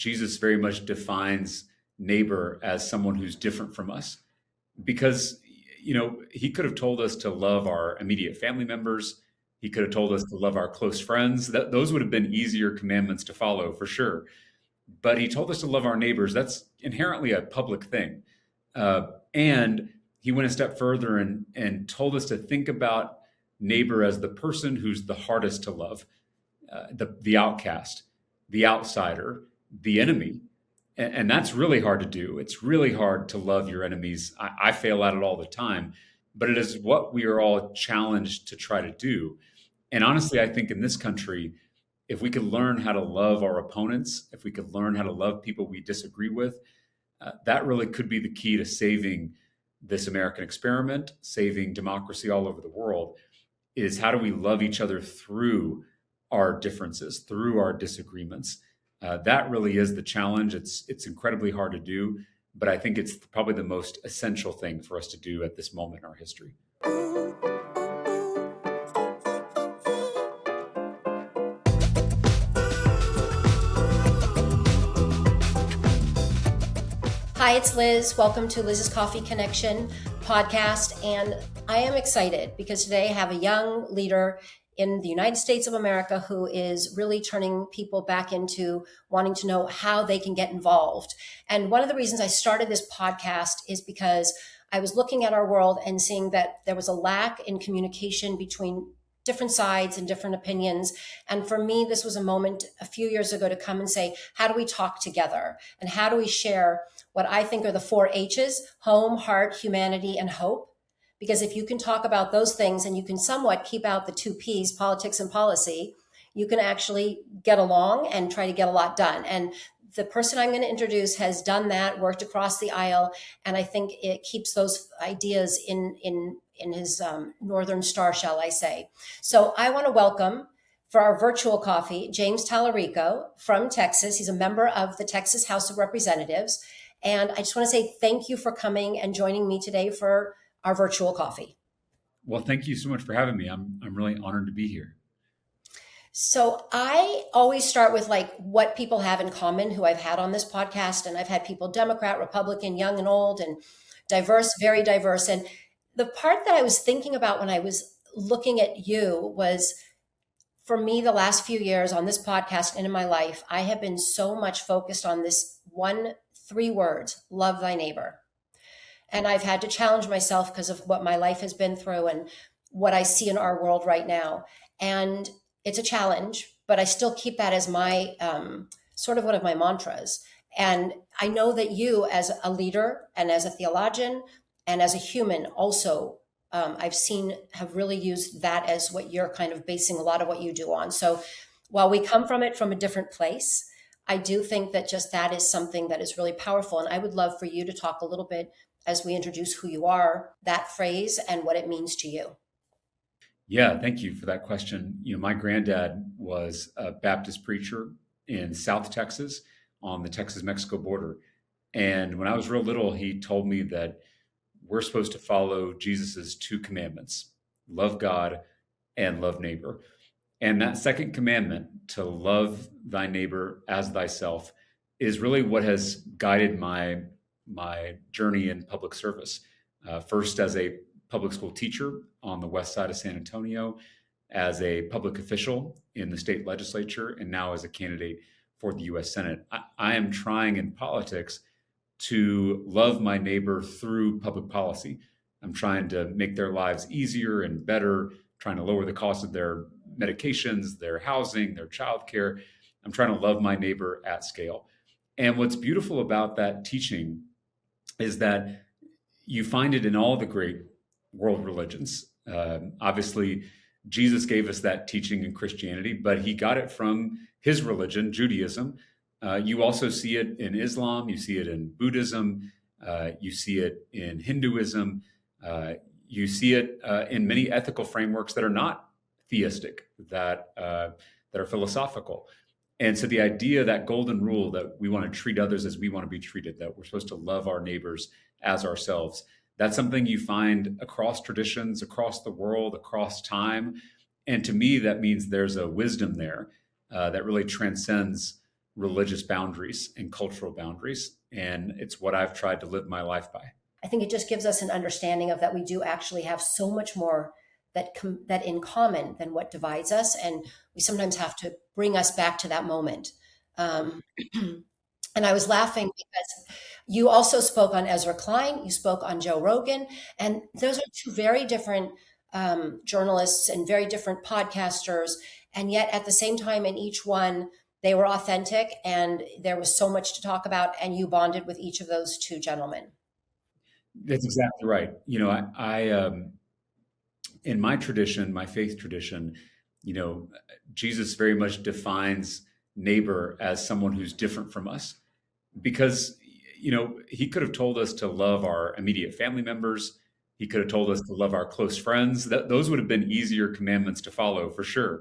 Jesus very much defines neighbor as someone who's different from us because, he could have told us to love our immediate family members. He could have told us to love our close friends. Those would have been easier commandments to follow for sure. But he told us to love our neighbors. That's inherently a public thing. And he went a step further and told us to think about neighbor as the person who's the hardest to love, the outcast, the outsider, the enemy. And that's really hard to do. It's really hard to love your enemies. I fail at it all the time, but it is what we are all challenged to try to do. And honestly, I think in this country, if we could learn how to love our opponents, if we could learn how to love people we disagree with, that really could be the key to saving this American experiment, saving democracy all over the world, is how do we love each other through our differences, through our disagreements. That really is the challenge. It's incredibly hard to do, but I think it's probably the most essential thing for us to do at this moment in our history. Hi, it's Liz. Welcome to Liz's Coffee Connection podcast. And I am excited because today I have a young leader in the United States of America who is really turning people back into wanting to know how they can get involved. And one of the reasons I started this podcast is because I was looking at our world and seeing that there was a lack in communication between different sides and different opinions. And for me, this was a moment a few years ago to come and say, how do we talk together? And how do we share what I think are the 4 H's: home, heart, humanity, and hope? Because if you can talk about those things and you can somewhat keep out the 2 P's, politics and policy, you can actually get along and try to get a lot done. And the person I'm going to introduce has done that, worked across the aisle, and I think it keeps those ideas in his northern star, shall I say. So I want to welcome, for our virtual coffee, James Talarico from Texas. He's a member of the Texas House of Representatives. And I just want to say thank you for coming and joining me today for our virtual coffee. Well, thank you so much for having me. I'm really honored to be here. So I always start with what people have in common who I've had on this podcast. And I've had people Democrat, Republican, young and old, and diverse, very diverse. And the part that I was thinking about when I was looking at you was, for me, the last few years on this podcast and in my life, I have been so much focused on this 3 words: love thy neighbor. And I've had to challenge myself because of what my life has been through and what I see in our world right now. And it's a challenge, but I still keep that as my sort of one of my mantras. And I know that you, as a leader and as a theologian and as a human also, I've seen have really used that as what you're kind of basing a lot of what you do on. So while we come from it from a different place, I do think that just that is something that is really powerful. And I would love for you to talk a little bit as we introduce who you are, that phrase, and what it means to you. Yeah, thank you for that question. My granddad was a Baptist preacher in South Texas on the Texas-Mexico border. And when I was real little, he told me that we're supposed to follow Jesus's 2 commandments: love God and love neighbor. And that second commandment, to love thy neighbor as thyself, is really what has guided my journey in public service. First as a public school teacher on the west side of San Antonio, as a public official in the state legislature, and now as a candidate for the U.S. Senate. I am trying in politics to love my neighbor through public policy. I'm trying to make their lives easier and better, trying to lower the cost of their medications, their housing, their childcare. I'm trying to love my neighbor at scale. And what's beautiful about that teaching is that you find it in all the great world religions. Obviously, Jesus gave us that teaching in Christianity, but he got it from his religion, Judaism. You also see it in Islam. You see it in Buddhism. You see it in Hinduism. You see it in many ethical frameworks that are not theistic, that are philosophical. And so the idea, that golden rule that we want to treat others as we want to be treated, that we're supposed to love our neighbors as ourselves, that's something you find across traditions, across the world, across time. And to me, that means there's a wisdom there that really transcends religious boundaries and cultural boundaries. And it's what I've tried to live my life by. I think it just gives us an understanding of that we do actually have so much more that in common than what divides us, and we sometimes have to bring us back to that moment. Um, and I was laughing because you also spoke on Ezra Klein, you spoke on Joe Rogan, and those are two very different journalists and very different podcasters, and yet at the same time, in each one, they were authentic, and there was so much to talk about, and you bonded with each of those two gentlemen. That's exactly right. In my tradition, my faith tradition, you know, Jesus very much defines neighbor as someone who's different from us because, he could have told us to love our immediate family members. He could have told us to love our close friends. Those would have been easier commandments to follow for sure.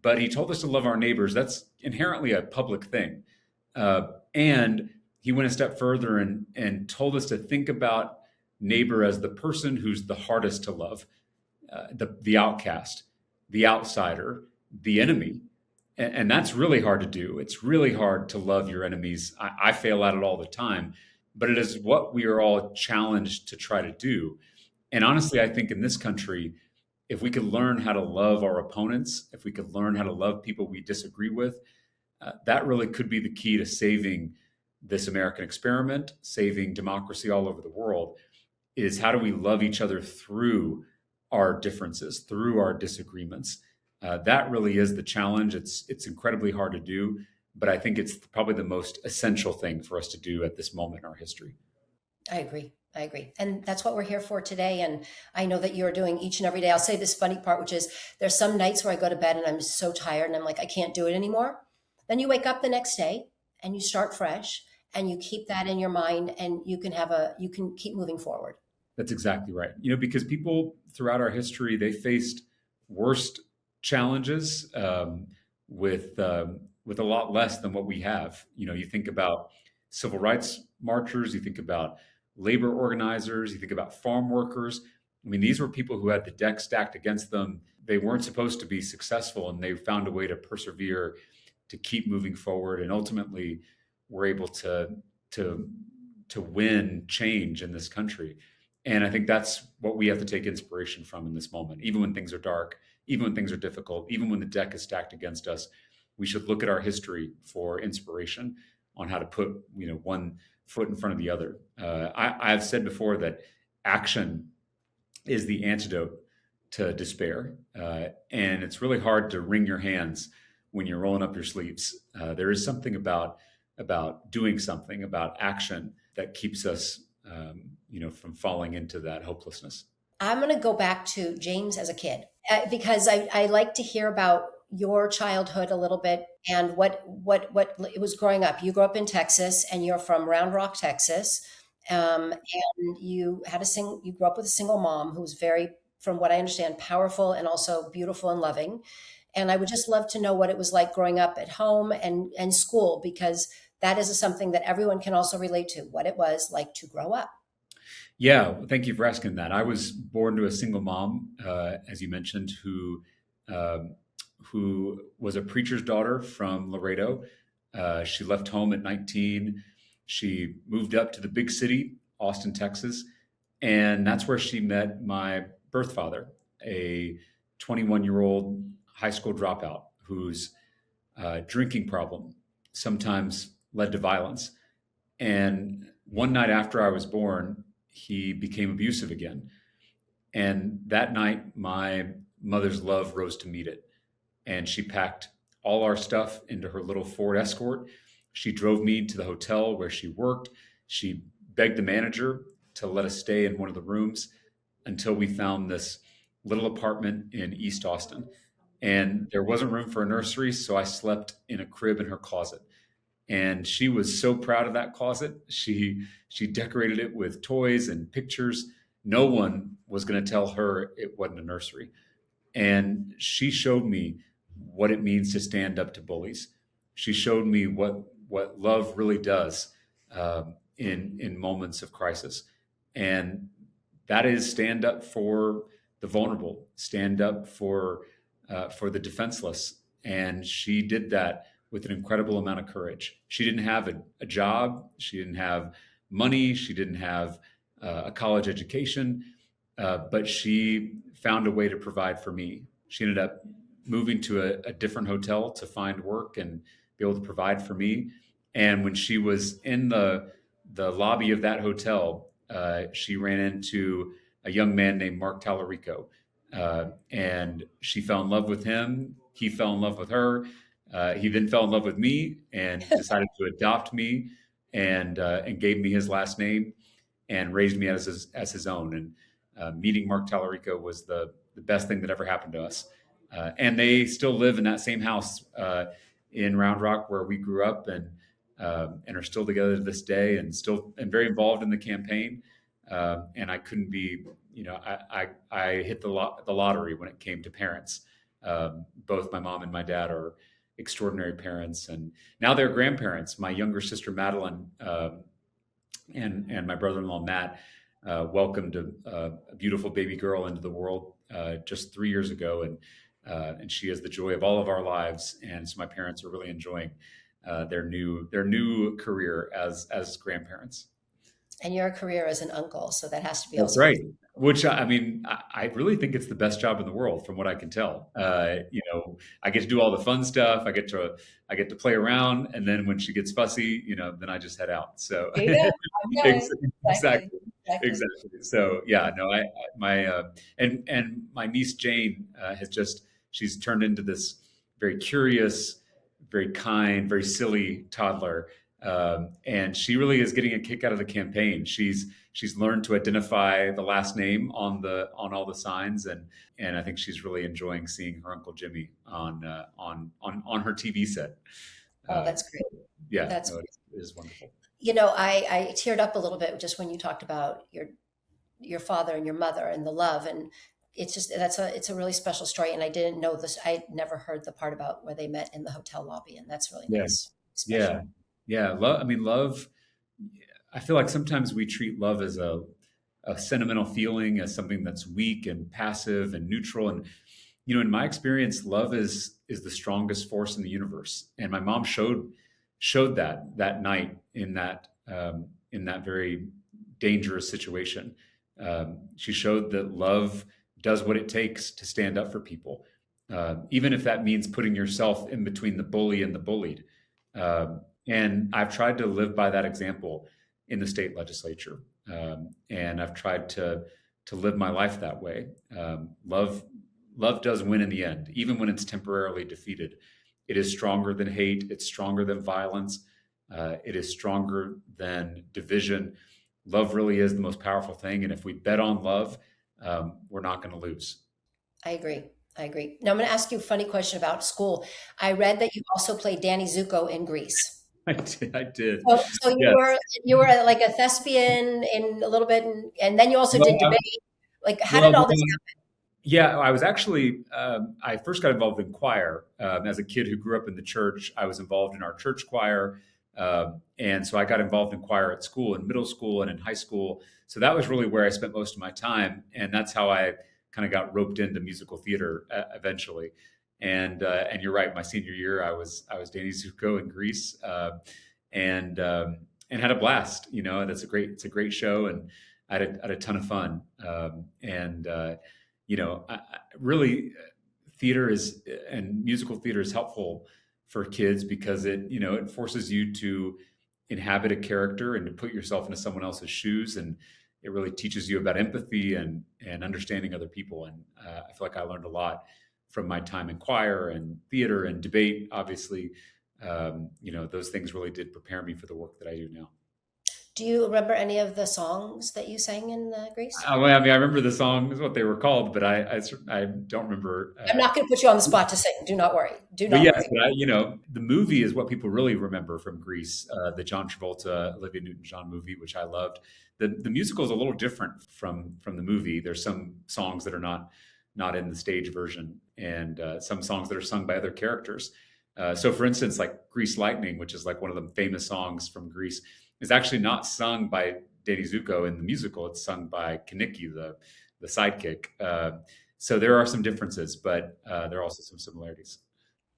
But he told us to love our neighbors. That's inherently a public thing. And he went a step further and told us to think about neighbor as the person who's the hardest to love, the outcast, the outsider, the enemy. And that's really hard to do. It's really hard to love your enemies. I fail at it all the time, but it is what we are all challenged to try to do. And honestly, I think in this country, if we could learn how to love our opponents, if we could learn how to love people we disagree with, that really could be the key to saving this American experiment, saving democracy all over the world, is how do we love each other through our differences, through our disagreements. That really is the challenge. It's incredibly hard to do, but I think it's probably the most essential thing for us to do at this moment in our history. I agree. I agree. And that's what we're here for today. And I know that you're doing each and every day. I'll say this funny part, which is there's some nights where I go to bed and I'm so tired and I'm like, I can't do it anymore. Then you wake up the next day and you start fresh and you keep that in your mind and you can keep moving forward. That's exactly right. Because people throughout our history, they faced worse challenges with a lot less than what we have. You think about civil rights marchers, you think about labor organizers, you think about farm workers. I mean, these were people who had the deck stacked against them. They weren't supposed to be successful, and they found a way to persevere, to keep moving forward, and ultimately were able to win change in this country. And I think that's what we have to take inspiration from in this moment. Even when things are dark, even when things are difficult, even when the deck is stacked against us, we should look at our history for inspiration on how to put one foot in front of the other. I've said before that action is the antidote to despair, and it's really hard to wring your hands when you're rolling up your sleeves. There is something about doing something, about action, that keeps us from falling into that hopelessness. I'm going to go back to James as a kid because I like to hear about your childhood a little bit and what it was growing up. You grew up in Texas and you're from Round Rock, Texas. And you grew up with a single mom who was very, from what I understand, powerful and also beautiful and loving. And I would just love to know what it was like growing up at home and school, because that is something that everyone can also relate to, what it was like to grow up. Yeah, thank you for asking that. I was born to a single mom, as you mentioned, who was a preacher's daughter from Laredo. She left home at 19. She moved up to the big city, Austin, Texas, and that's where she met my birth father, a 21-year-old high school dropout whose drinking problem sometimes led to violence. And one night after I was born, he became abusive again. And that night, my mother's love rose to meet it. And she packed all our stuff into her little Ford Escort. She drove me to the hotel where she worked. She begged the manager to let us stay in one of the rooms until we found this little apartment in East Austin. And there wasn't room for a nursery, so I slept in a crib in her closet. And she was so proud of that closet. She decorated it with toys and pictures. No one was going to tell her it wasn't a nursery. And she showed me what it means to stand up to bullies. She showed me what love really does in moments of crisis. And that is stand up for the vulnerable, stand up for the defenseless. And she did that with an incredible amount of courage. She didn't have a job. She didn't have money. She didn't have a college education, but she found a way to provide for me. She ended up moving to a different hotel to find work and be able to provide for me. And when she was in the lobby of that hotel, she ran into a young man named Mark Talarico, and she fell in love with him. He fell in love with her. He then fell in love with me and decided to adopt me and gave me his last name and raised me as his own. And meeting Mark Talarico was the best thing that ever happened to us. And they still live in that same house in Round Rock where we grew up, and are still together to this day, and very involved in the campaign. And I couldn't be, I hit the lottery when it came to parents. Both my mom and my dad are extraordinary parents, and now they're grandparents. My younger sister Madeline and my brother-in-law Matt welcomed a beautiful baby girl into the world just 3 years ago, and she is the joy of all of our lives. And so my parents are really enjoying their new career as grandparents. And your career as an uncle, so that has to be That's also right. Which I mean, I really think it's the best job in the world, from what I can tell. I get to do all the fun stuff. I get to play around, and then when she gets fussy, then I just head out. So there you go. I know it. Exactly. exactly, exactly. So yeah, no, my and my niece Jane she's turned into this very curious, very kind, very silly toddler. And she really is getting a kick out of the campaign. She's learned to identify the last name on all the signs, and I think she's really enjoying seeing her Uncle Jimmy on her TV set. Oh, that's great. Yeah, That's no, it is wonderful. I teared up a little bit just when you talked about your father and your mother and the love, and it's a really special story. And I didn't know this. I never heard the part about where they met in the hotel lobby, and that's really Yeah, nice, yeah, special. yeah. Love. I mean, love. I feel like sometimes we treat love as a sentimental feeling, as something that's weak and passive and neutral. And in my experience, love is the strongest force in the universe. And my mom showed that night in that very dangerous situation. She showed that love does what it takes to stand up for people, even if that means putting yourself in between the bully and the bullied. And I've tried to live by that example in the state legislature, and I've tried to live my life that way. Love does win in the end, even when it's temporarily defeated. It is stronger than hate. It's stronger than violence. It is stronger than division. Love really is the most powerful thing, and if we bet on love, we're not going to lose. I agree. I agree. Now I'm going to ask you a funny question about school. I read that you also played Danny Zuko in Grease. I did. I did. So Yeah. you were like a thespian in a little bit, and then you also Well, did debate. Like, how well, did all this yeah, I was actually, I first got involved in choir. As a kid who grew up in the church, I was involved in our church choir. And so I got involved in choir at school, in middle school and in high school. So that was really where I spent most of my time. And that's how I kind of got roped into musical theater eventually. And you're right, my senior year, I was Danny Zuko in Greece, and had a blast. It's a great show, and I had a ton of fun. Really, theater and musical theater is helpful for kids because it forces you to inhabit a character and to put yourself into someone else's shoes, and it really teaches you about empathy and understanding other people. And I feel like I learned a lot from my time in choir and theater and debate. Obviously, those things really did prepare me for the work that I do now. Do you remember any of the songs that you sang in Grease? I mean, I remember the songs, what they were called, but I don't remember. I'm not going to put you on the spot to sing. Do not worry. Do But not yes, worry. but the movie is what people really remember from Grease, the John Travolta, Olivia Newton-John movie, which I loved. The musical is a little different from the movie. There's some songs that are not in the stage version, and some songs that are sung by other characters. So, for instance, like Grease Lightning, which is like one of the famous songs from Grease, is actually not sung by Danny Zuko in the musical. It's sung by Kaniki, the sidekick. So there are some differences, but there are also some similarities.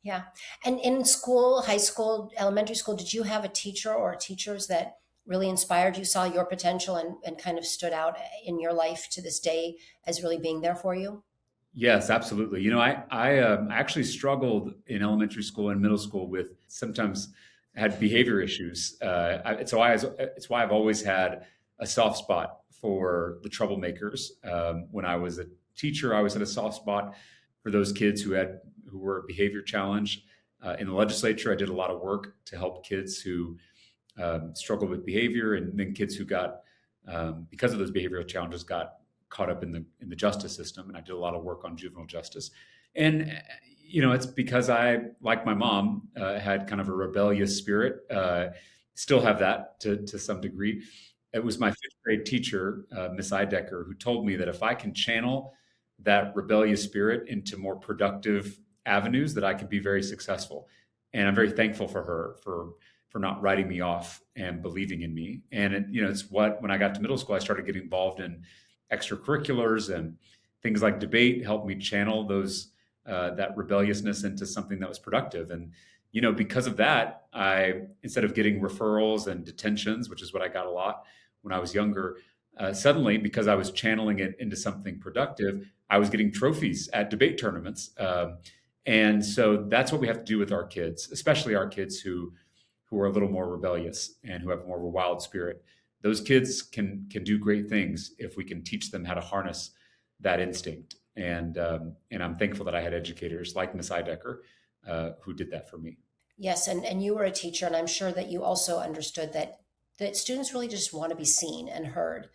Yeah. And in school, high school, elementary school, did you have a teacher or teachers that really inspired you, saw your potential, and kind of stood out in your life to this day as really being there for you? Yes, absolutely. I actually struggled in elementary school and middle school with sometimes had behavior issues. It's why I've always had a soft spot for the troublemakers. When I was a teacher, I always had a soft spot for those kids who were behavior challenged. In the legislature, I did a lot of work to help kids who struggled with behavior, and then kids who got because of those behavioral challenges got caught up in the justice system. And I did a lot of work on juvenile justice. And it's because I, like my mom, had kind of a rebellious spirit. Still have that to some degree. It was my fifth grade teacher, Miss Idecker, who told me that if I can channel that rebellious spirit into more productive avenues, that I could be very successful. And I'm very thankful for her for not writing me off and believing in me. And it's what when I got to middle school, I started getting involved in extracurriculars, and things like debate helped me channel those that rebelliousness into something that was productive. And because of that, I instead of getting referrals and detentions, which is what I got a lot when I was younger, suddenly because I was channeling it into something productive, I was getting trophies at debate tournaments. And so that's what we have to do with our kids, especially our kids who are a little more rebellious and who have more of a wild spirit. Those kids can do great things if we can teach them how to harness that instinct. And I'm thankful that I had educators like Miss Idecker who did that for me. Yes, and you were a teacher, and I'm sure that you also understood that students really just want to be seen and heard.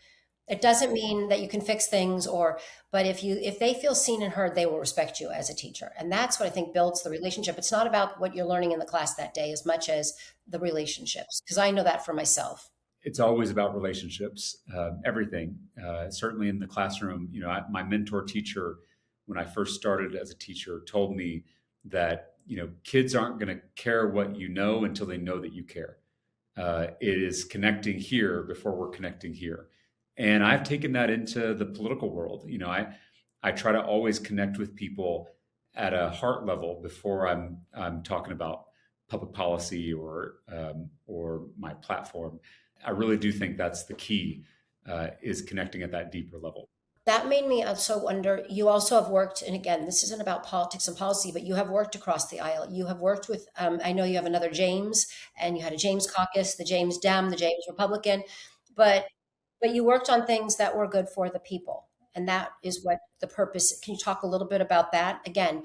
It doesn't mean that you can fix things, but if they feel seen and heard, they will respect you as a teacher. And that's what I think builds the relationship. It's not about what you're learning in the class that day as much as the relationships, because I know that for myself. It's always about relationships, everything. Certainly in the classroom, my mentor teacher, when I first started as a teacher, told me that kids aren't going to care what you know until they know that you care. It is connecting here before we're connecting here. And I've taken that into the political world. I try to always connect with people at a heart level before I'm talking about public policy or my platform. I really do think that's the key, is connecting at that deeper level. That made me also wonder, you also have worked, and again, this isn't about politics and policy, but you have worked across the aisle. You have worked with, I know you have another James, and you had a James caucus, the James Dem, the James Republican, but you worked on things that were good for the people. And that is what the purpose. Can you talk a little bit about that? Again,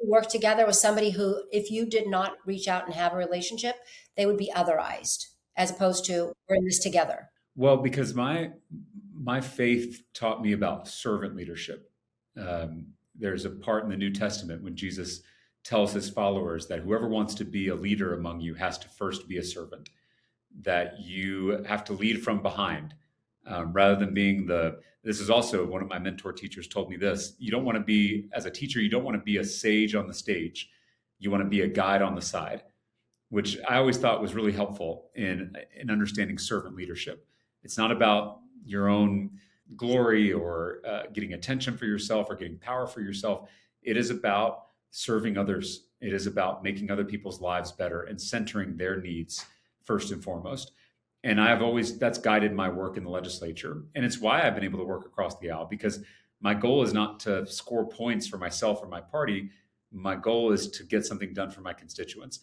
you work together with somebody who, if you did not reach out and have a relationship, they would be otherized, as opposed to we're in this together. Well, because my faith taught me about servant leadership. There's a part in the New Testament when Jesus tells his followers that whoever wants to be a leader among you has to first be a servant, that you have to lead from behind, rather than being this is also one of my mentor teachers told me this. You don't want to be, as a teacher, you don't want to be a sage on the stage. You want to be a guide on the side, which I always thought was really helpful in understanding servant leadership. It's not about your own glory or getting attention for yourself or getting power for yourself. It is about serving others. It is about making other people's lives better and centering their needs first and foremost. And that's guided my work in the legislature. And it's why I've been able to work across the aisle, because my goal is not to score points for myself or my party. My goal is to get something done for my constituents.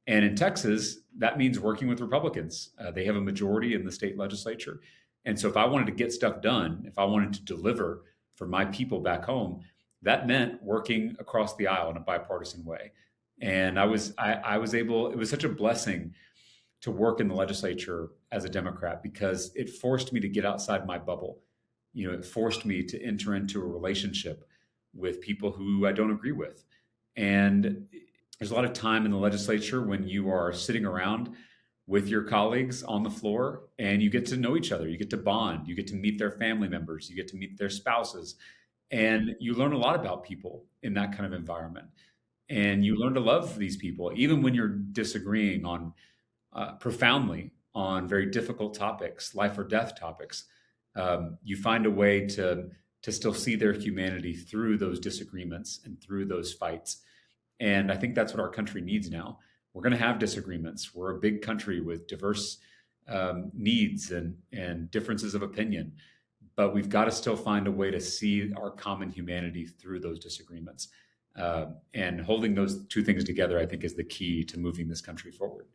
And in Texas, that means working with Republicans. They have a majority in the state legislature. And so if I wanted to get stuff done, if I wanted to deliver for my people back home, that meant working across the aisle in a bipartisan way. And I was able, it was such a blessing to work in the legislature as a Democrat, because it forced me to get outside my bubble. It forced me to enter into a relationship with people who I don't agree with. And there's a lot of time in the legislature when you are sitting around with your colleagues on the floor and you get to know each other, you get to bond, you get to meet their family members, you get to meet their spouses, and you learn a lot about people in that kind of environment. And you learn to love these people, even when you're disagreeing on profoundly on very difficult topics, life or death topics. You find a way to still see their humanity through those disagreements and through those fights. And I think that's what our country needs now. We're going to have disagreements. We're a big country with diverse needs and differences of opinion, but we've got to still find a way to see our common humanity through those disagreements. And holding those two things together, I think, is the key to moving this country forward.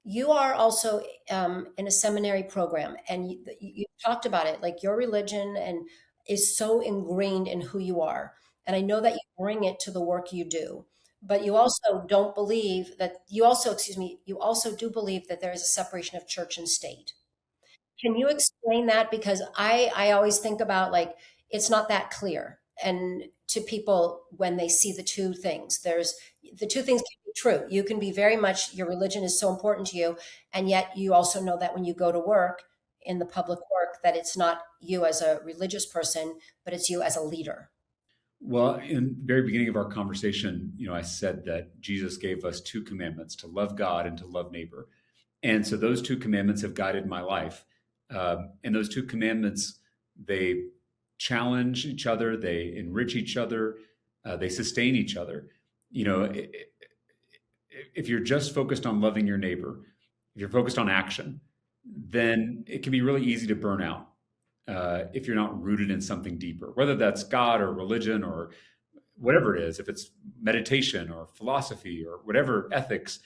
You are also in a seminary program, and you talked about it, like your religion and is so ingrained in who you are. And I know that you bring it to the work you do, but you also don't believe that you also, excuse me, you also do believe that there is a separation of church and state. Can you explain that? Because I always think about like it's not that clear. And to people when they see the two things, there's the two things can be true. You can be very much your religion is so important to you, and yet you also know that when you go to work in the public work, that it's not you as a religious person, but it's you as a leader. Well, in the very beginning of our conversation, I said that Jesus gave us two commandments: to love God and to love neighbor. And so those two commandments have guided my life. And those two commandments, they challenge each other, they enrich each other, they sustain each other. If you're just focused on loving your neighbor, if you're focused on action, then it can be really easy to burn out if you're not rooted in something deeper, whether that's God or religion or whatever it is, if it's meditation or philosophy or whatever ethics,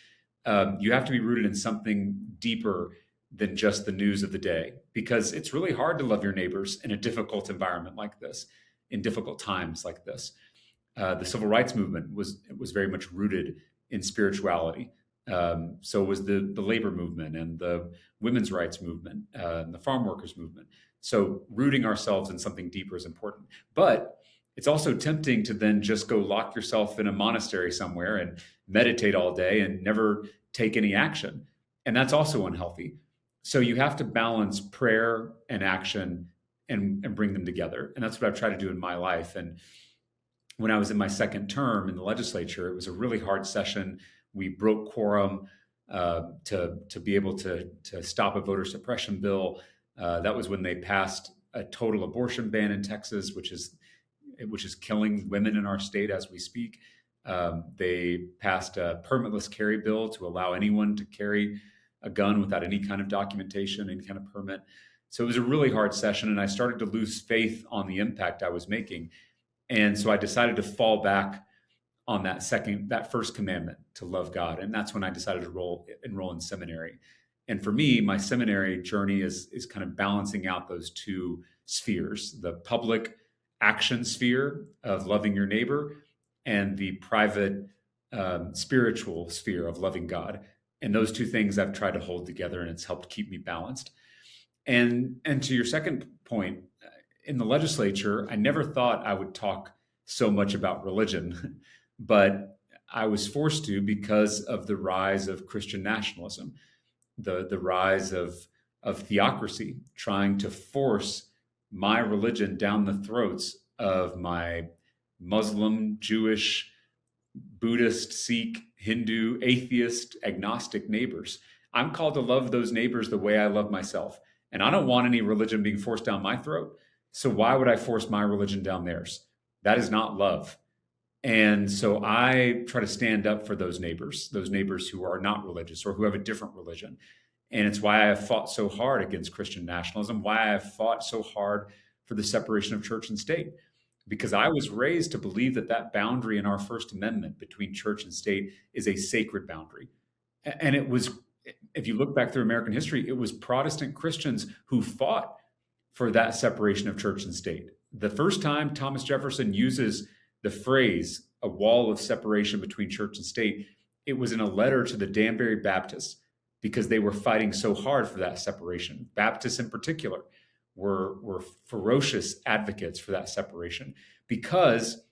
you have to be rooted in something deeper than just the news of the day, because it's really hard to love your neighbors in a difficult environment like this, in difficult times like this. The civil rights movement was very much rooted in spirituality. So was the labor movement and the women's rights movement, and the farm workers movement. So rooting ourselves in something deeper is important. But it's also tempting to then just go lock yourself in a monastery somewhere and meditate all day and never take any action. And that's also unhealthy. So you have to balance prayer and action and bring them together. And that's what I've tried to do in my life. And when I was in my second term in the legislature, it was a really hard session. We broke quorum to be able to stop a voter suppression bill. That was when they passed a total abortion ban in Texas, which is killing women in our state as we speak. They passed a permitless carry bill to allow anyone to carry a gun without any kind of documentation, any kind of permit. So it was a really hard session, and I started to lose faith on the impact I was making. And so I decided to fall back on that first commandment, to love God. And that's when I decided to enroll in seminary. And for me, my seminary journey is kind of balancing out those two spheres: the public action sphere of loving your neighbor and the private spiritual sphere of loving God. And those two things I've tried to hold together, and it's helped keep me balanced. And to your second point, in the legislature, I never thought I would talk so much about religion, but I was forced to because of the rise of Christian nationalism, the rise of theocracy, trying to force my religion down the throats of my Muslim, Jewish, Buddhist, Sikh, Hindu, atheist, agnostic neighbors. I'm called to love those neighbors the way I love myself. And I don't want any religion being forced down my throat. So why would I force my religion down theirs? That is not love. And so I try to stand up for those neighbors who are not religious or who have a different religion. And it's why I have fought so hard against Christian nationalism, why I have fought so hard for the separation of church and state. Because I was raised to believe that boundary in our First Amendment between church and state is a sacred boundary. And it was, if you look back through American history, it was Protestant Christians who fought for that separation of church and state. The first time Thomas Jefferson uses the phrase, a wall of separation between church and state, it was in a letter to the Danbury Baptists, because they were fighting so hard for that separation. Baptists in particular were ferocious advocates for that separation, because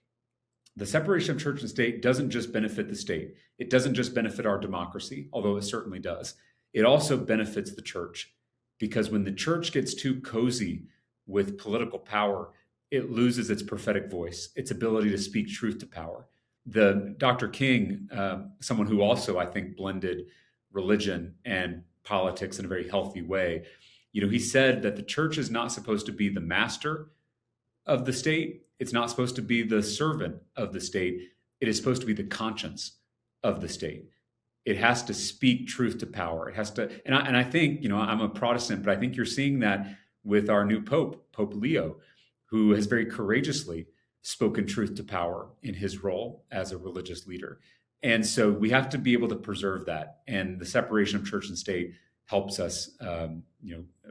the separation of church and state doesn't just benefit the state. It doesn't just benefit our democracy, although it certainly does. It also benefits the church, because when the church gets too cozy with political power, it loses its prophetic voice, its ability to speak truth to power. Dr. King, someone who also, I think, blended religion and politics in a very healthy way, he said that the church is not supposed to be the master of the state. It's not supposed to be the servant of the state. It is supposed to be the conscience of the state. It has to speak truth to power. It has to, and I think, I'm a Protestant, but I think you're seeing that with our new Pope, Pope Leo, who has very courageously spoken truth to power in his role as a religious leader. And so we have to be able to preserve that. And the separation of church and state helps us,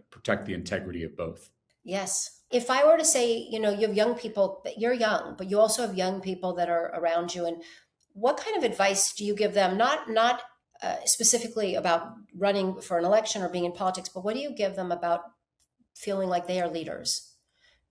protect the integrity of both. Yes. If I were to say, you have young people, you're young, but you also have young people that are around you. And what kind of advice do you give them? Not specifically about running for an election or being in politics, but what do you give them about feeling like they are leaders?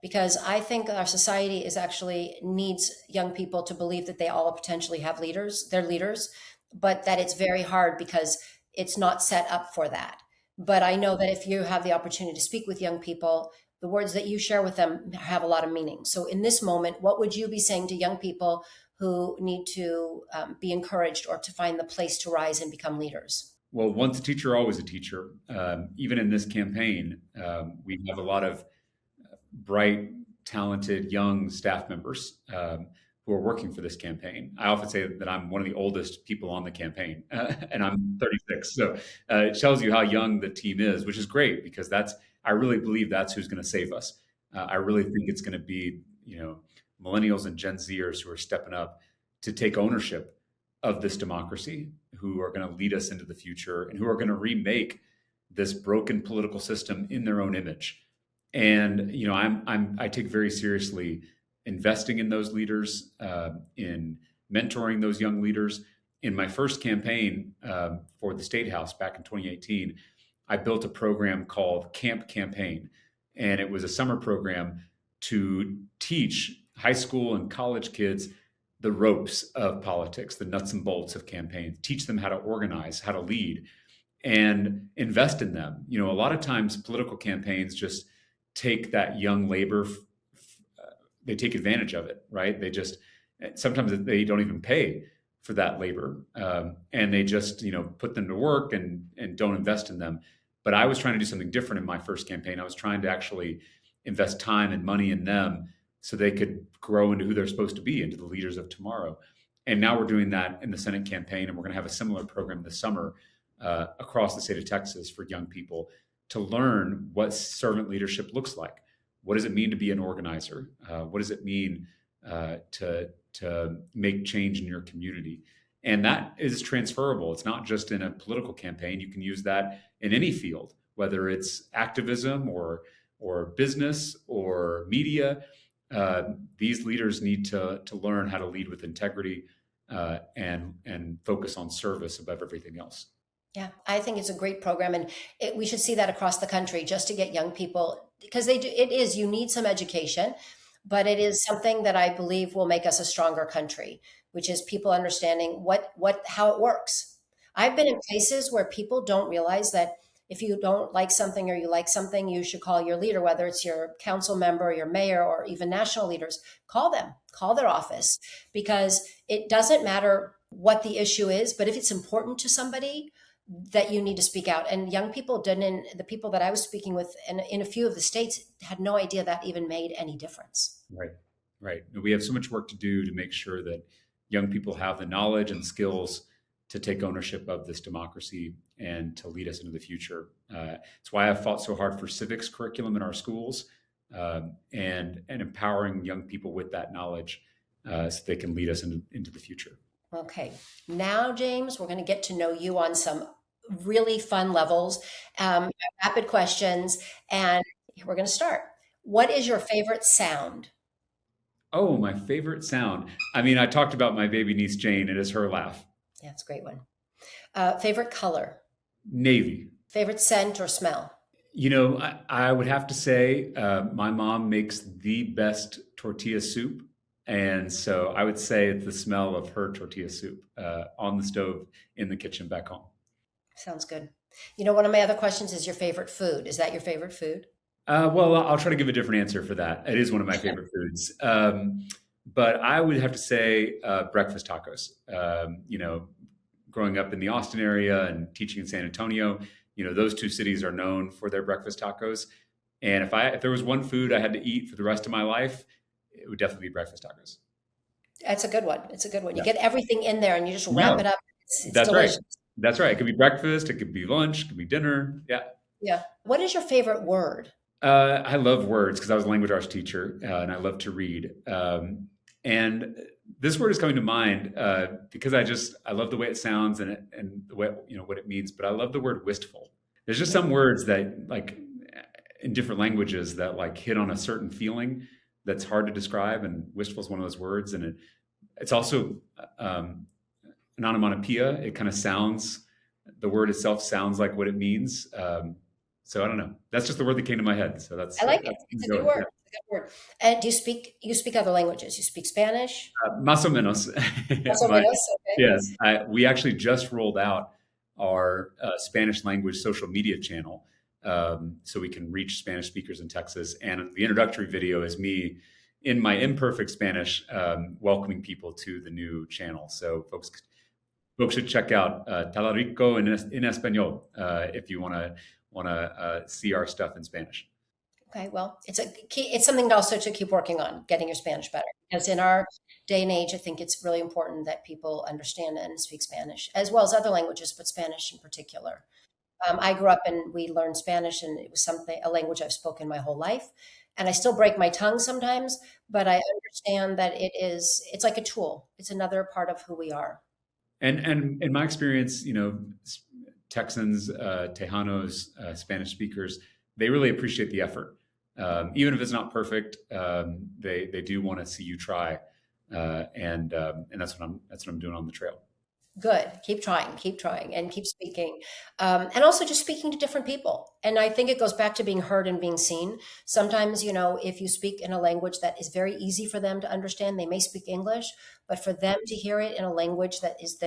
Because I think our society is actually needs young people to believe that they all potentially have leaders, they're leaders, but that it's very hard because it's not set up for that. But I know that if you have the opportunity to speak with young people, the words that you share with them have a lot of meaning. So in this moment, what would you be saying to young people who need to be encouraged or to find the place to rise and become leaders? Well, once a teacher, always a teacher. Even in this campaign, we have a lot of bright, talented, young staff members who are working for this campaign. I often say that I'm one of the oldest people on the campaign, and I'm 36. So it tells you how young the team is, which is great because I really believe that's who's going to save us. I really think it's going to be, millennials and Gen Zers who are stepping up to take ownership of this democracy, who are going to lead us into the future and who are going to remake this broken political system in their own image. And I take very seriously investing in those leaders, in mentoring those young leaders. In my first campaign for the State House back in 2018, I built a program called Camp Campaign, and it was a summer program to teach high school and college kids the ropes of politics, the nuts and bolts of campaigns, teach them how to organize, how to lead, and invest in them. A lot of times political campaigns just take that young labor, they take advantage of it, right? Sometimes they don't even pay for that labor, and they just put them to work and don't invest in them. But I was trying to do something different in my first campaign. I was trying to actually invest time and money in them so they could grow into who they're supposed to be, into the leaders of tomorrow. And now we're doing that in the Senate campaign, and we're going to have a similar program this summer across the state of Texas for young people to learn what servant leadership looks like. What does it mean to be an organizer? What does it mean to make change in your community? And that is transferable. It's not just in a political campaign. You can use that in any field, whether it's activism or business or media. These leaders need to learn how to lead with integrity and focus on service above everything else. Yeah, I think it's a great program, and we should see that across the country just to get young people, because you need some education, but it is something that I believe will make us a stronger country, which is people understanding how it works. I've been in places where people don't realize that if you don't like something or you like something, you should call your leader, whether it's your council member or your mayor or even national leaders. Call them, call their office, because it doesn't matter what the issue is, but if it's important to somebody, that you need to speak out. And young people the people that I was speaking with in a few of the states had no idea that even made any difference. Right. We have so much work to do to make sure that young people have the knowledge and skills to take ownership of this democracy and to lead us into the future. It's why I've fought so hard for civics curriculum in our schools and empowering young people with that knowledge so they can lead us into the future. Okay. Now, James, we're going to get to know you on some really fun levels, rapid questions, and we're going to start. What is your favorite sound? Oh, my favorite sound. I talked about my baby niece, Jane. It is her laugh. Yeah, it's a great one. Favorite color? Navy. Favorite scent or smell? I would have to say my mom makes the best tortilla soup. And so I would say it's the smell of her tortilla soup on the stove in the kitchen back home. Sounds good. One of my other questions is your favorite food. Is that your favorite food? Well, I'll try to give a different answer for that. It is one of my favorite foods. But I would have to say breakfast tacos. Growing up in the Austin area and teaching in San Antonio, those two cities are known for their breakfast tacos. And if there was one food I had to eat for the rest of my life, it would definitely be breakfast tacos. That's a good one. It's a good one. You Yeah. get everything in there and you just wrap Yeah, it up. It's that's right. delicious. That's right. It could be breakfast, it could be lunch, it could be dinner. Yeah. Yeah. What is your favorite word? I love words because I was a language arts teacher and I love to read. And this word is coming to mind because I love the way it sounds and the way what it means. But I love the word wistful. There's just some words that like in different languages that like hit on a certain feeling that's hard to describe, and wistful is one of those words. And it's also an onomatopoeia. It kind of sounds, the word itself sounds like what it means. So I don't know. That's just the word that came to my head. So I like it. that's It's a go good with, word. It's a good word. And you speak other languages? You speak Spanish? más o menos. Más o My, menos. Okay. yes, we actually just rolled out our Spanish language social media channel, so we can reach Spanish speakers in Texas. And the introductory video is me in my imperfect Spanish welcoming people to the new channel. So folks should check out Talarico in Español if you want to see our stuff in Spanish. Okay, well, it's something also to keep working on, getting your Spanish better. Because in our day and age, I think it's really important that people understand and speak Spanish, as well as other languages, but Spanish in particular. I grew up and we learned Spanish, and it was a language I've spoken my whole life. And I still break my tongue sometimes, but I understand that it's like a tool. It's another part of who we are. And in my experience, Texans, Tejanos, Spanish speakers, they really appreciate the effort. Even if it's not perfect, they do want to see you try, and that's what I'm doing on the trail. Good. Keep trying, and keep speaking. And also just speaking to different people. And I think it goes back to being heard and being seen. Sometimes, if you speak in a language that is very easy for them to understand, they may speak English, but for them to hear it in a language that is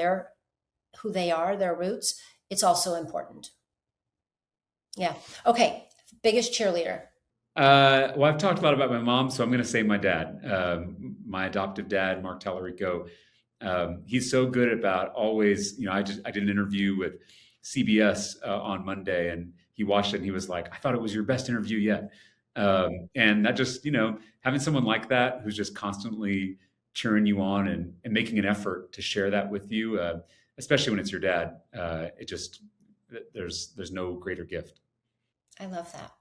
who they are, their roots, it's also important. Yeah. Okay. Biggest cheerleader. Well, I've talked a lot about my mom, so I'm going to say my dad, my adoptive dad, Mark Talarico. He's so good about always, I did an interview with CBS on Monday, and he watched it and he was like, "I thought it was your best interview yet." And that just, having someone like that who's just constantly cheering you on and making an effort to share that with you, especially when it's your dad, there's no greater gift. I love that.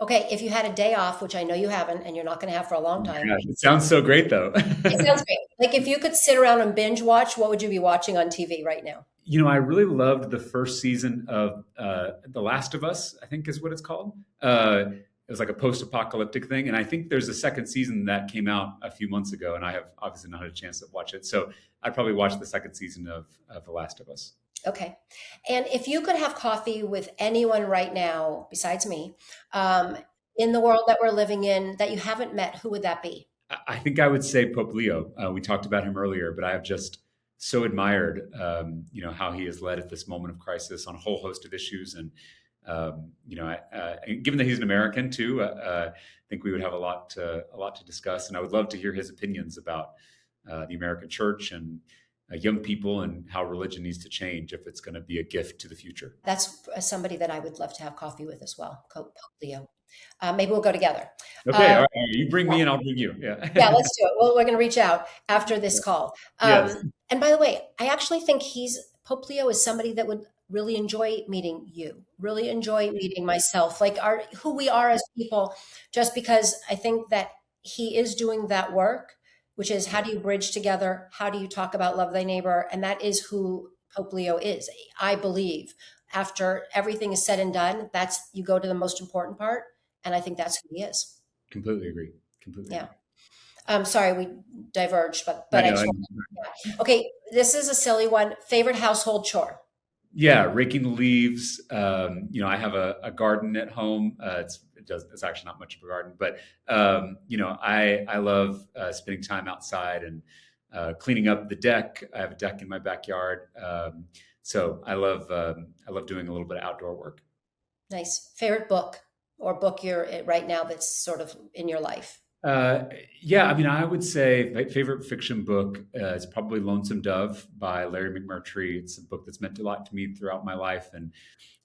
Okay, if you had a day off, which I know you haven't, and you're not going to have for a long time. Yeah, it sounds so great, though. It sounds great. Like if you could sit around and binge watch, what would you be watching on TV right now? I really loved the first season of The Last of Us, I think is what it's called. It was like a post-apocalyptic thing, and I think there's a second season that came out a few months ago, and I have obviously not had a chance to watch it. So I'd probably watch the second season of The Last of Us. Okay. And if you could have coffee with anyone right now, besides me, in the world that we're living in that you haven't met, who would that be? I think I would say Pope Leo. We talked about him earlier, but I have just so admired, how he has led at this moment of crisis on a whole host of issues. And, given that he's an American too, I think we would have a lot to discuss. And I would love to hear his opinions about the American church and young people and how religion needs to change if it's going to be a gift to the future. That's somebody that I would love to have coffee with as well, Pope Leo. Maybe we'll go together. Okay, all right. You bring me and I'll bring you. Yeah. Yeah, let's do it. Well, we're going to reach out after this call. Yes. And by the way, I actually think Pope Leo is somebody that would really enjoy meeting you, really enjoy meeting myself, like who we are as people, just because I think that he is doing that work, which is how do you bridge together? How do you talk about love thy neighbor? And that is who Pope Leo is. I believe after everything is said and done, you go to the most important part. And I think that's who he is. Completely agree. Completely. Yeah. I'm sorry we diverged, but I I know, just okay. This is a silly one. Favorite household chore? Yeah, raking the leaves. I have a garden at home. It's actually not much of a garden, but I love spending time outside and cleaning up the deck. I have a deck in my backyard, so I love doing a little bit of outdoor work. Nice. Favorite book or book you're right now that's sort of in your life? I would say my favorite fiction book is probably Lonesome Dove by Larry McMurtry. It's a book that's meant a lot to me throughout my life. And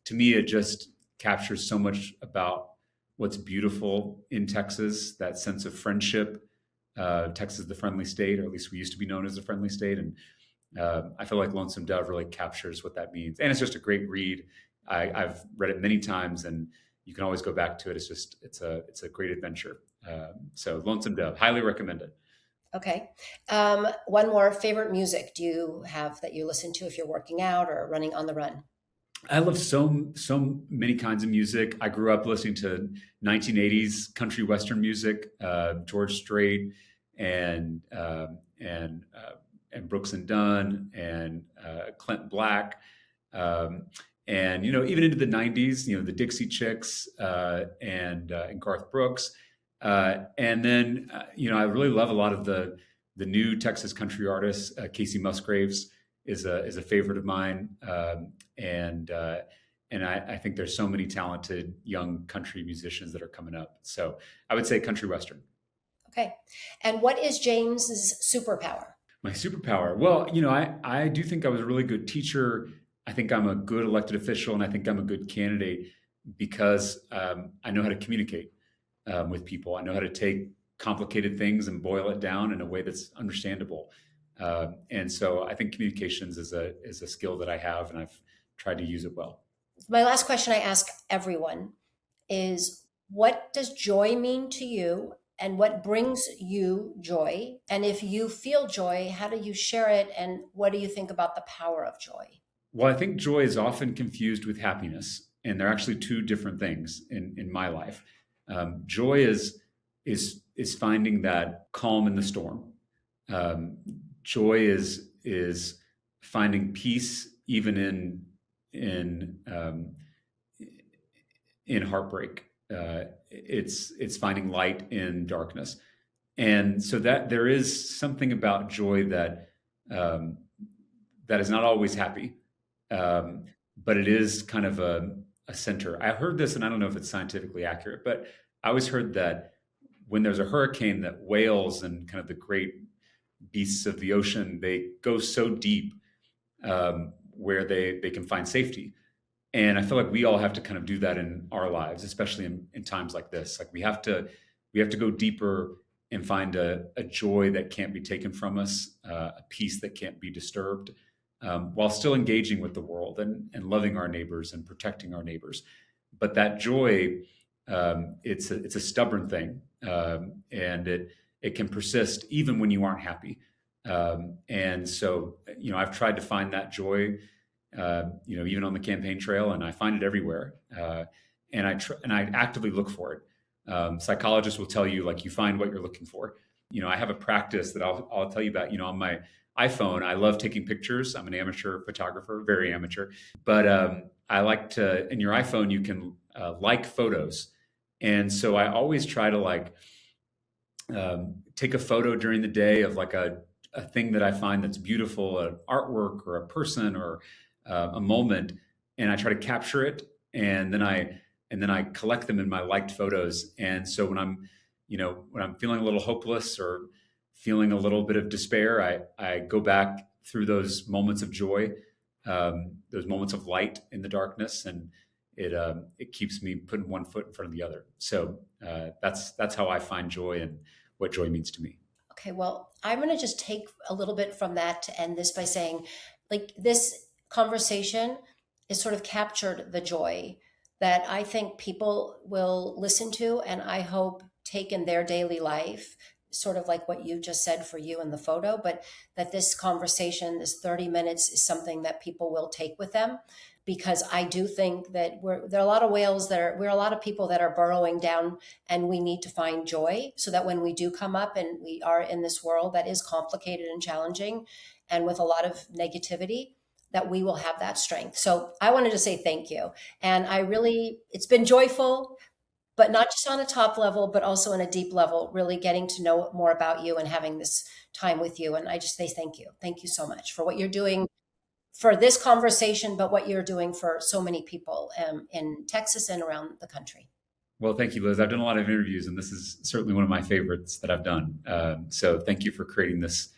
to me, it just captures so much about what's beautiful in Texas, that sense of friendship, Texas is the friendly state, or at least we used to be known as the friendly state. And I feel like Lonesome Dove really captures what that means. And it's just a great read. I've read it many times, and you can always go back to it. It's a great adventure. So Lonesome Dove, highly recommend it. Okay. One more, favorite music do you have that you listen to if you're working out or running on the run? I love so many kinds of music. I grew up listening to 1980s country western music, George Strait and and Brooks and Dunn and Clint Black, um, and even into the 90s, the Dixie Chicks and Garth Brooks, and then I really love a lot of the new Texas country artists. Casey Musgraves is a favorite of mine, and I think there's so many talented young country musicians that are coming up. So I would say country western. Okay. And what is James's superpower? My superpower. Well, I do think I was a really good teacher. I think I'm a good elected official, and I think I'm a good candidate because I know how to communicate with people. I know how to take complicated things and boil it down in a way that's understandable. And so I think communications is a skill that I have, and I've tried to use it well. My last question I ask everyone is, what does joy mean to you? And what brings you joy? And if you feel joy, how do you share it? And what do you think about the power of joy? Well, I think joy is often confused with happiness, and they're actually two different things in my life. Joy is finding that calm in the storm. Um, Joy is finding peace even in heartbreak. It's finding light in darkness, and so that there is something about joy um, that is not always happy, um, but it is kind of a center. I heard this, and I don't know if it's scientifically accurate, but I always heard that when there's a hurricane, that whales and kind of the great beasts of the ocean, they go so deep where they can find safety. And I feel like we all have to kind of do that in our lives, especially in times like this. Like we have to go deeper and find a joy that can't be taken from us, a peace that can't be disturbed, while still engaging with the world and loving our neighbors and protecting our neighbors. But that joy, it's a stubborn thing, and it can persist even when you aren't happy. And so, I've tried to find that joy, even on the campaign trail, and I find it everywhere. And I actively look for it. Psychologists will tell you, like, you find what you're looking for. I have a practice that I'll tell you about. On my iPhone, I love taking pictures. I'm an amateur photographer, very amateur, but I like to. In your iPhone, you can like photos, and so I always try to take a photo during the day of like a thing that I find that's beautiful, an artwork or a person or a moment, and I try to capture it, and then I collect them in my liked photos. And so when I'm feeling a little hopeless or feeling a little bit of despair, I go back through those moments of joy, those moments of light in the darkness, and it keeps me putting one foot in front of the other. So that's how I find joy and what joy means to me. Okay, well, I'm going to just take a little bit from that to end this by saying, like, this conversation is sort of captured the joy that I think people will listen to, and I hope take in their daily life, sort of like what you just said for you in the photo, but that this conversation, this 30 minutes, is something that people will take with them. Because I do think that there are a lot of whales we're a lot of people that are burrowing down, and we need to find joy so that when we do come up and we are in this world that is complicated and challenging and with a lot of negativity, that we will have that strength. So I wanted to say thank you. And it's been joyful, but not just on a top level, but also on a deep level, really getting to know more about you and having this time with you. And I just say thank you. Thank you so much for what you're doing for this conversation, but what you're doing for so many people in Texas and around the country. Well, thank you, Liz. I've done a lot of interviews, and this is certainly one of my favorites that I've done. So thank you for creating this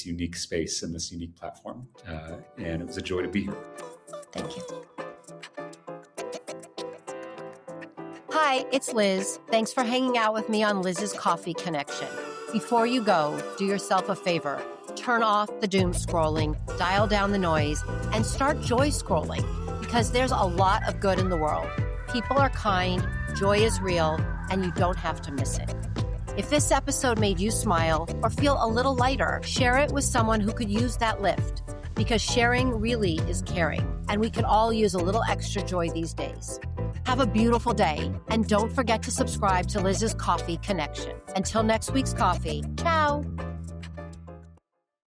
unique space and this unique platform. And it was a joy to be here. Thank you. Hi, it's Liz. Thanks for hanging out with me on Liz's Coffee Connection. Before you go, do yourself a favor. Turn off the doom scrolling, dial down the noise, and start joy scrolling, because there's a lot of good in the world. People are kind, joy is real, and you don't have to miss it. If this episode made you smile or feel a little lighter, share it with someone who could use that lift, because sharing really is caring, and we could all use a little extra joy these days. Have a beautiful day, and don't forget to subscribe to Liz's Coffee Connection. Until next week's coffee, ciao.